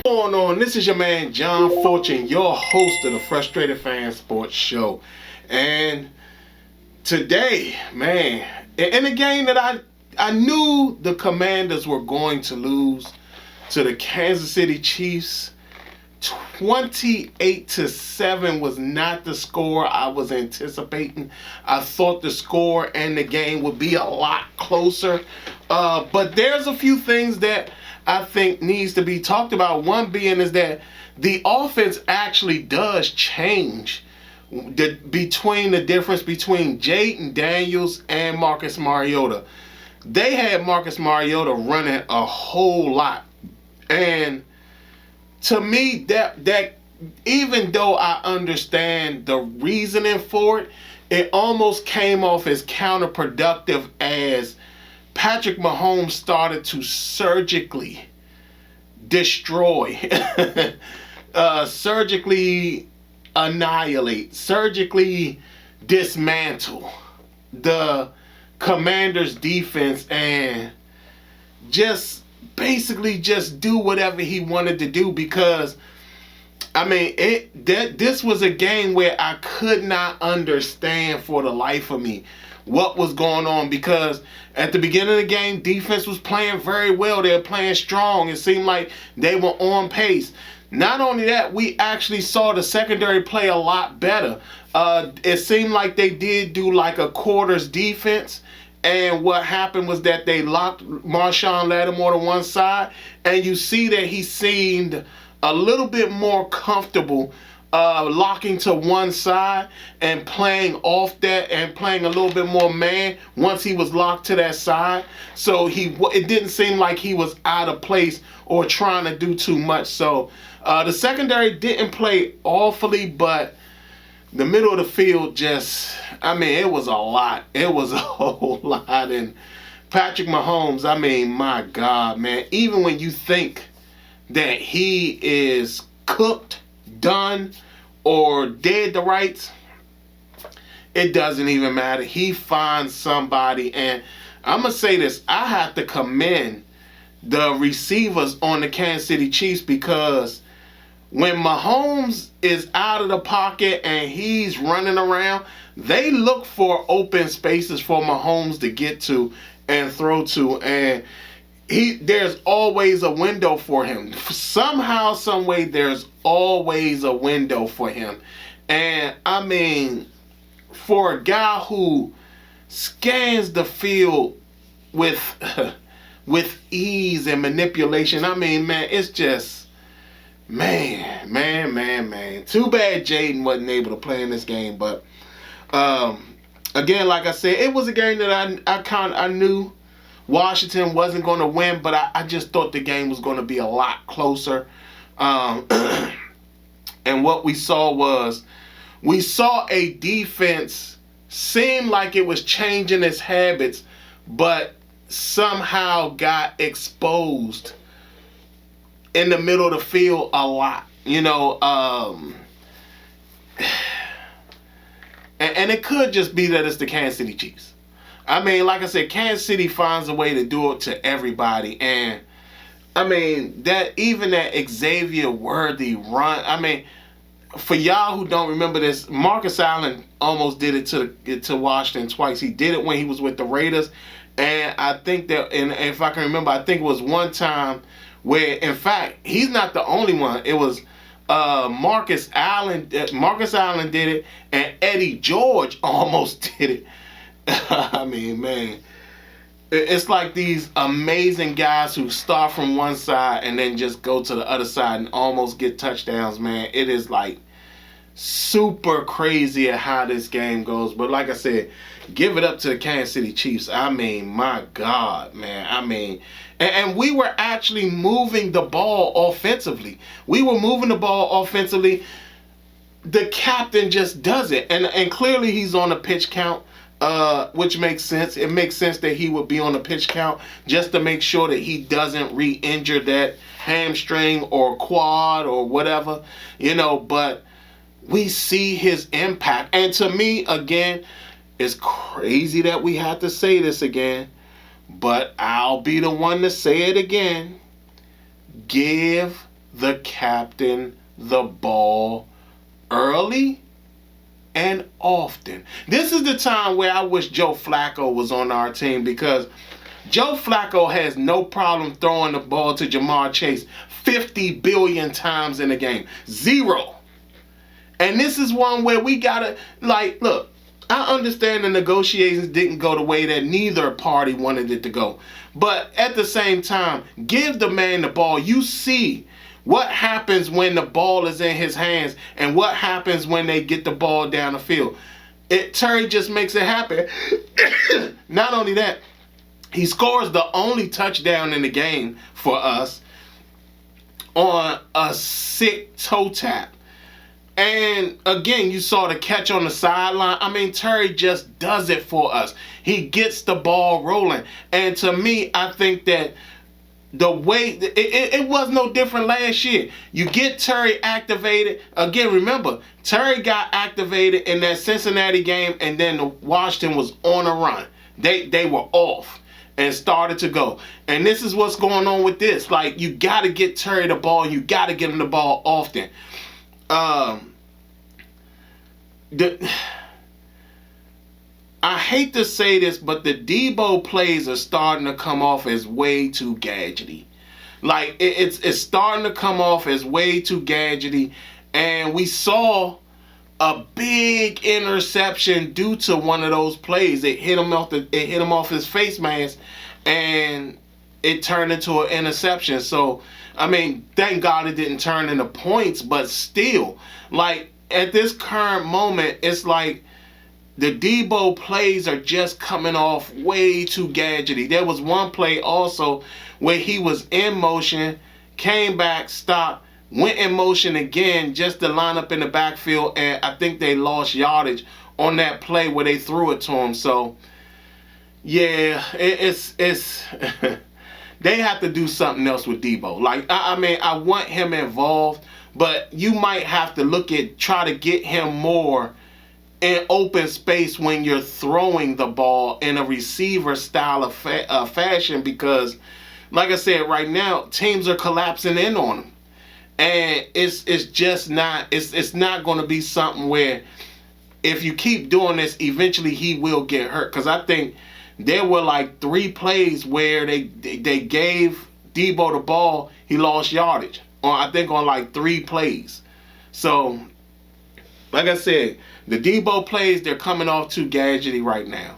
Going on? This is your man John Fortune, your host of the Frustrated Fan Sports Show. And today, man, in a game that I knew the Commanders were going to lose to the Kansas City Chiefs, 28-7 was not the score I was anticipating. I thought the score and the game would be a lot closer. But there's a few things that I think needs to be talked about. One being is that the offense actually does change between the difference between Jaden Daniels and Marcus Mariota. They had Marcus Mariota running a whole lot. And to me, that even though I understand the reasoning for it, it almost came off as counterproductive as Patrick Mahomes started to surgically destroy, surgically annihilate, surgically dismantle the Commanders' defense and just basically just do whatever he wanted to do, because I mean this was a game where I could not understand for the life of me what was going on, because at the beginning of the game, defense was playing very well. They were playing strong. It seemed like they were on pace. Not only that, we actually saw the secondary play a lot better. It seemed like they did do like a quarters defense, and what happened was that they locked Marshawn Lattimore to one side, and you see that he seemed a little bit more comfortable locking to one side and playing off that and playing a little bit more man once he was locked to that side. So it didn't seem like he was out of place or trying to do too much. So the secondary didn't play awfully, but the middle of the field just, I mean, it was a lot. It was a whole lot. And Patrick Mahomes, I mean, my God, man, even when you think that he is cooked, done, or dead to rights, it doesn't even matter. He finds somebody, and I'm going to say this, I have to commend the receivers on the Kansas City Chiefs, because when Mahomes is out of the pocket and he's running around, they look for open spaces for Mahomes to get to and throw to, and there's always a window for him. Somehow, some way, there's always a window for him. And I mean, for a guy who scans the field with ease and manipulation, I mean, man, it's just, man. Too bad Jaden wasn't able to play in this game. But again, like I said, it was a game that I knew Washington wasn't going to win, but I just thought the game was going to be a lot closer. And what we saw a defense seem like it was changing its habits, but somehow got exposed in the middle of the field a lot. You know, and it could just be that it's the Kansas City Chiefs. I mean, like I said, Kansas City finds a way to do it to everybody. And, I mean, that Xavier Worthy run, I mean, for y'all who don't remember this, Marcus Allen almost did it to Washington twice. He did it when he was with the Raiders. And I think that, and if I can remember, I think it was one time where, in fact, he's not the only one. It was Marcus Allen did it, and Eddie George almost did it. I mean, man, it's like these amazing guys who start from one side and then just go to the other side and almost get touchdowns, man. It is like super crazy at how this game goes. But like I said, give it up to the Kansas City Chiefs. I mean, my God, man. I mean, and we were actually moving the ball offensively. The captain just does it. And clearly he's on a pitch count. which makes sense. It makes sense that he would be on the pitch count just to make sure that he doesn't re-injure that hamstring or quad or whatever, but we see his impact. And to me, again, it's crazy that we have to say this again, but I'll be the one to say it again. Give the captain the ball early and often. This is the time where I wish Joe Flacco was on our team, because Joe Flacco has no problem throwing the ball to Jamar Chase 50 billion times in a game. Zero. And this is one where we gotta, look, I understand the negotiations didn't go the way that neither party wanted it to go. But at the same time, give the man the ball. You see what happens when the ball is in his hands and what happens when they get the ball down the field. Terry just makes it happen. Not only that, he scores the only touchdown in the game for us on a sick toe tap. And again, you saw the catch on the sideline. I mean, Terry just does it for us. He gets the ball rolling. And to me, I think that the way, it was no different last year. You get Terry activated. Again, remember, Terry got activated in that Cincinnati game, and then Washington was on a run. They were off and started to go. And this is what's going on with this. You got to get Terry the ball. You got to get him the ball often. I hate to say this, but the Debo plays are starting to come off as way too gadgety. It's starting to come off as way too gadgety, and we saw a big interception due to one of those plays. It hit him off his face mask, and it turned into an interception. So, I mean, thank God it didn't turn into points, but still, at this current moment, it's like the Debo plays are just coming off way too gadgety. There was one play also where he was in motion, came back, stopped, went in motion again just to line up in the backfield, and I think they lost yardage on that play where they threw it to him. So, yeah, it's they have to do something else with Debo. I mean, I want him involved, but you might have to try to get him more in open space when you're throwing the ball in a receiver style of fashion, because, like I said, right now, teams are collapsing in on him. And it's just not, it's not going to be something where if you keep doing this, eventually he will get hurt. Because I think there were 3 plays where they gave Debo the ball, he lost yardage. I think on 3 plays. So, like I said, the Debo plays, they're coming off too gadgety right now.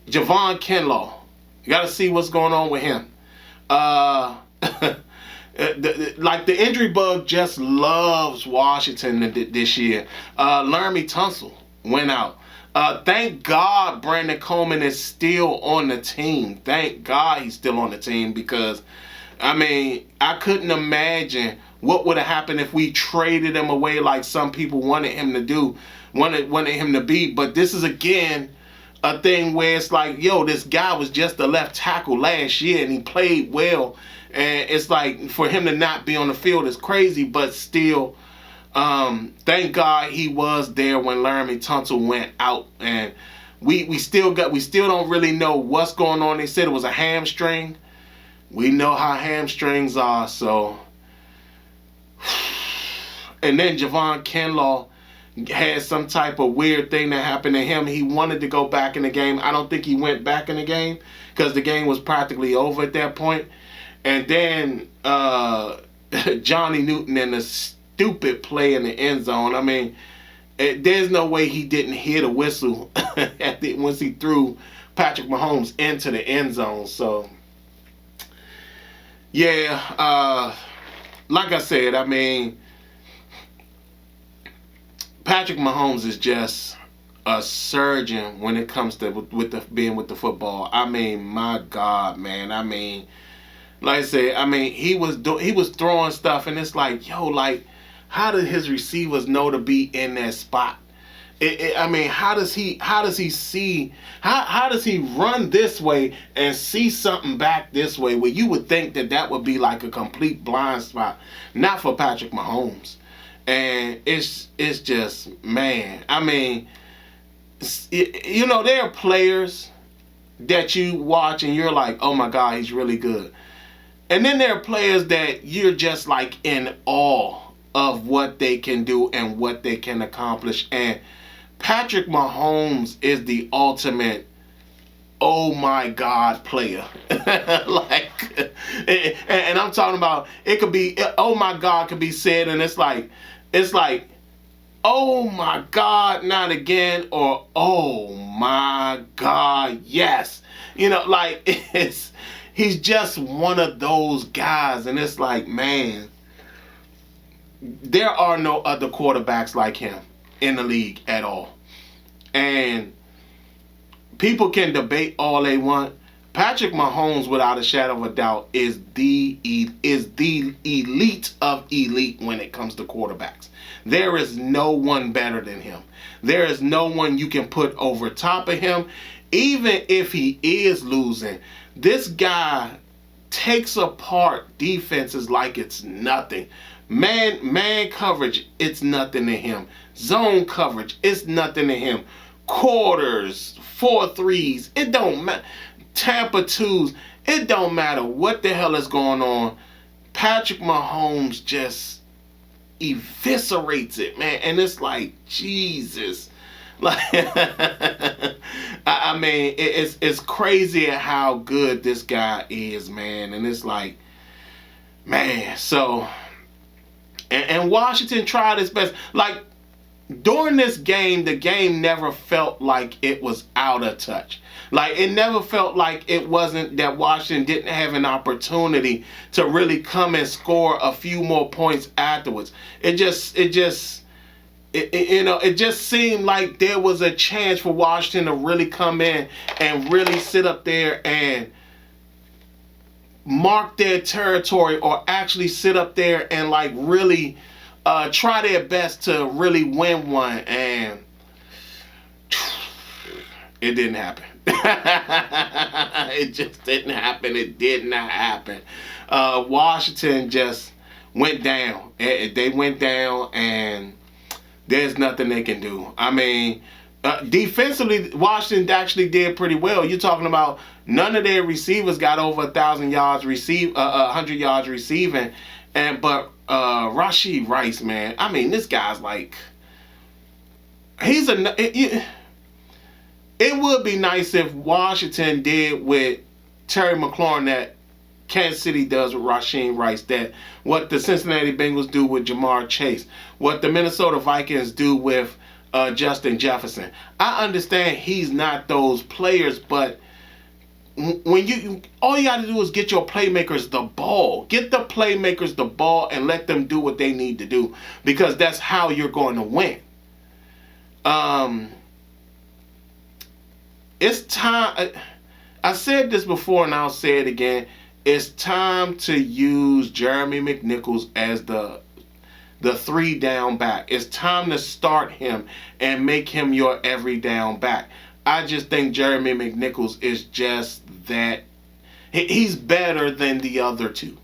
Javon Kinlaw, you got to see what's going on with him. The injury bug just loves Washington this year. Laramie Tunsil went out. Thank God Brandon Coleman is still on the team. Thank God he's still on the team, because, I mean, I couldn't imagine what would have happened if we traded him away like some people wanted him to do, wanted him to be. But this is, again, a thing where it's this guy was just a left tackle last year and he played well. And it's for him to not be on the field is crazy, but still, thank God he was there when Laramie Tunsil went out. And we still don't really know what's going on. They said it was a hamstring. We know how hamstrings are, so. And then Javon Kinlaw had some type of weird thing that happened to him. He wanted to go back in the game. I don't think he went back in the game because the game was practically over at that point. And then Johnny Newton and the stupid play in the end zone. I mean, there's no way he didn't hear the whistle once he threw Patrick Mahomes into the end zone. So, yeah, like I said, I mean, Patrick Mahomes is just a surgeon when it comes to being with the football. I mean, my God, man. I mean, like I said, I mean, he was throwing stuff, and it's how did his receivers know to be in that spot? I mean, how does he see, how does he run this way and see something back this way where you would think that would be like a complete blind spot? Not for Patrick Mahomes. And it's just, man, I mean, you know, there are players that you watch and you're like, oh my God, he's really good. And then there are players that you're just like in awe of what they can do and what they can accomplish. And Patrick Mahomes is the ultimate oh my God player. Like, and I'm talking about, it could be, oh my God could be said, and it's like, oh my God, not again, or oh my God, yes. You know, like, he's just one of those guys, and it's like, man, there are no other quarterbacks like him in the league at all. And people can debate all they want. Patrick Mahomes, without a shadow of a doubt, is the elite of elite when it comes to quarterbacks. There is no one better than him. There is no one you can put over top of him. Even if he is losing, this guy takes apart defenses like it's nothing. Man coverage, it's nothing to him. Zone coverage, it's nothing to him. Quarters, 4-3s, it don't matter. Tampa 2s, it don't matter what the hell is going on. Patrick Mahomes just eviscerates it, man. And it's like, Jesus. Like, I mean, it's crazy at how good this guy is, man. And it's like, man, so, and Washington tried its best. Like, during this game, the game never felt like it was out of touch. Like, it never felt like it wasn't, that Washington didn't have an opportunity to really come and score a few more points afterwards. It just seemed like there was a chance for Washington to really come in and really sit up there and mark their territory, or actually sit up there and like really try their best to really win one, and it didn't happen. It just didn't happen. It did not happen. Washington just went down. They went down, and there's nothing they can do. I mean, defensively, Washington actually did pretty well. You're talking about none of their receivers got over 1,000 yards 100 yards receiving, but Rashee Rice, man, I mean, this guy's like, it would be nice if Washington did with Terry McLaurin that Kansas City does with Rashee Rice, that what the Cincinnati Bengals do with Jamar Chase, what the Minnesota Vikings do with Justin Jefferson. I understand he's not those players, but when all you got to do is get your playmakers the ball. Get the playmakers the ball and let them do what they need to do, because that's how you're going to win. It's time. I said this before and I'll say it again. It's time to use Jeremy McNichols as the 3-down back. It's time to start him and make him your every down back. I just think Jeremy McNichols is just that. He's better than the other two.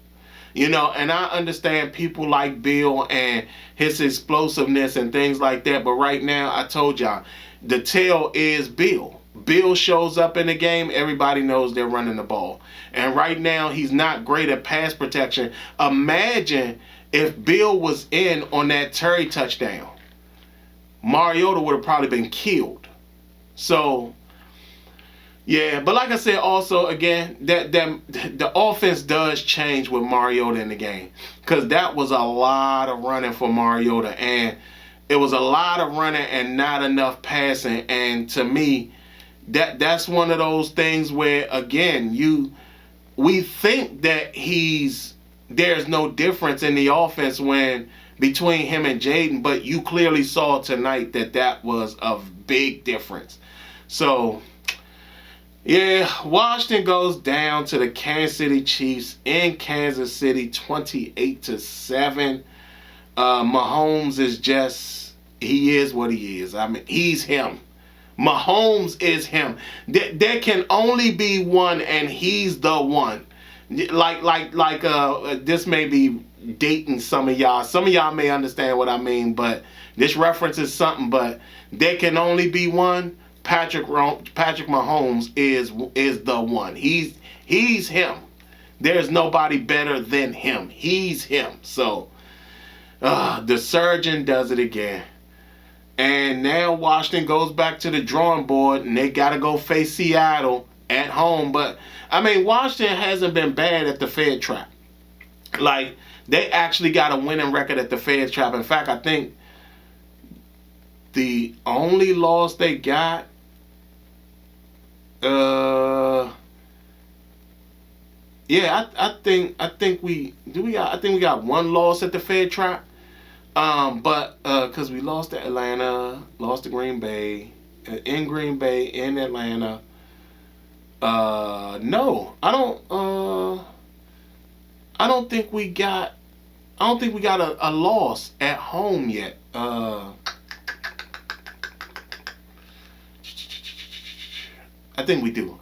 You know, and I understand people like Bill and his explosiveness and things like that. But right now, I told y'all, the tail is Bill. Bill shows up in the game, everybody knows they're running the ball. And right now, he's not great at pass protection. Imagine if Bill was in on that Terry touchdown. Mariota would have probably been killed. So, yeah, but like I said, also, again, that the offense does change with Mariota in the game, because that was a lot of running for Mariota, and it was a lot of running and not enough passing. And to me, that's one of those things where, again, we think that there's no difference in the offense when between him and Jaden, but you clearly saw tonight that was a big difference. So, yeah, Washington goes down to the Kansas City Chiefs in Kansas City, 28-7. Mahomes is just He is what he is. I mean, he's him. Mahomes is him. There can only be one, and he's the one. This may be dating some of y'all. Some of y'all may understand what I mean, but this references something. But there can only be one. Patrick Mahomes is the one. He's him. There's nobody better than him. He's him. So the surgeon does it again. And now Washington goes back to the drawing board, and they got to go face Seattle at home. But, I mean, Washington hasn't been bad at the Fed trap. Like, they actually got a winning record at the Fed trap. In fact, I think the only loss they got, I think we got one loss at the Fed trap. But because we lost to Atlanta, lost to Green Bay, in Green Bay, in Atlanta. No, I don't think we got a loss at home yet. I think we do.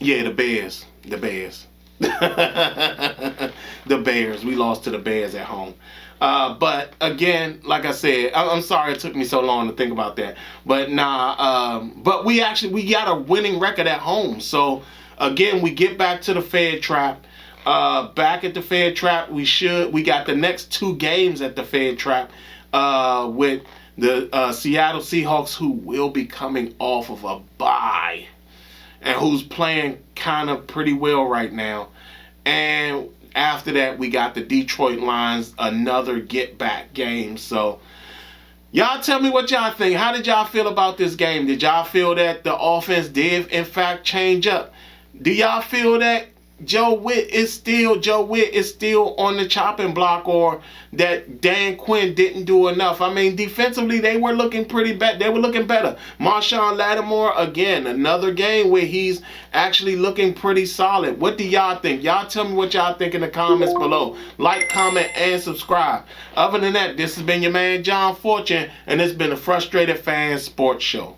Yeah, the Bears. The Bears. We lost to the Bears at home. But again, like I said, I'm sorry it took me so long to think about that. But but we got a winning record at home. So again, we get back to the Fed trap. Back at the Fed trap, we got the next 2 games at the Fed trap with the Seattle Seahawks, who will be coming off of a bye and who's playing kind of pretty well right now. And after that, we got the Detroit Lions, another get-back game. So, y'all tell me what y'all think. How did y'all feel about this game? Did y'all feel that the offense did, in fact, change up? Do y'all feel that Joe Witt is still on the chopping block, or that Dan Quinn didn't do enough? I mean, defensively, they were looking pretty bad. They were looking better. Marshawn Lattimore, again, another game where he's actually looking pretty solid. What do y'all think? Y'all tell me what y'all think in the comments below. Like, comment, and subscribe. Other than that, this has been your man, John Fortune, and it's been a Frustrated Fan Sports Show.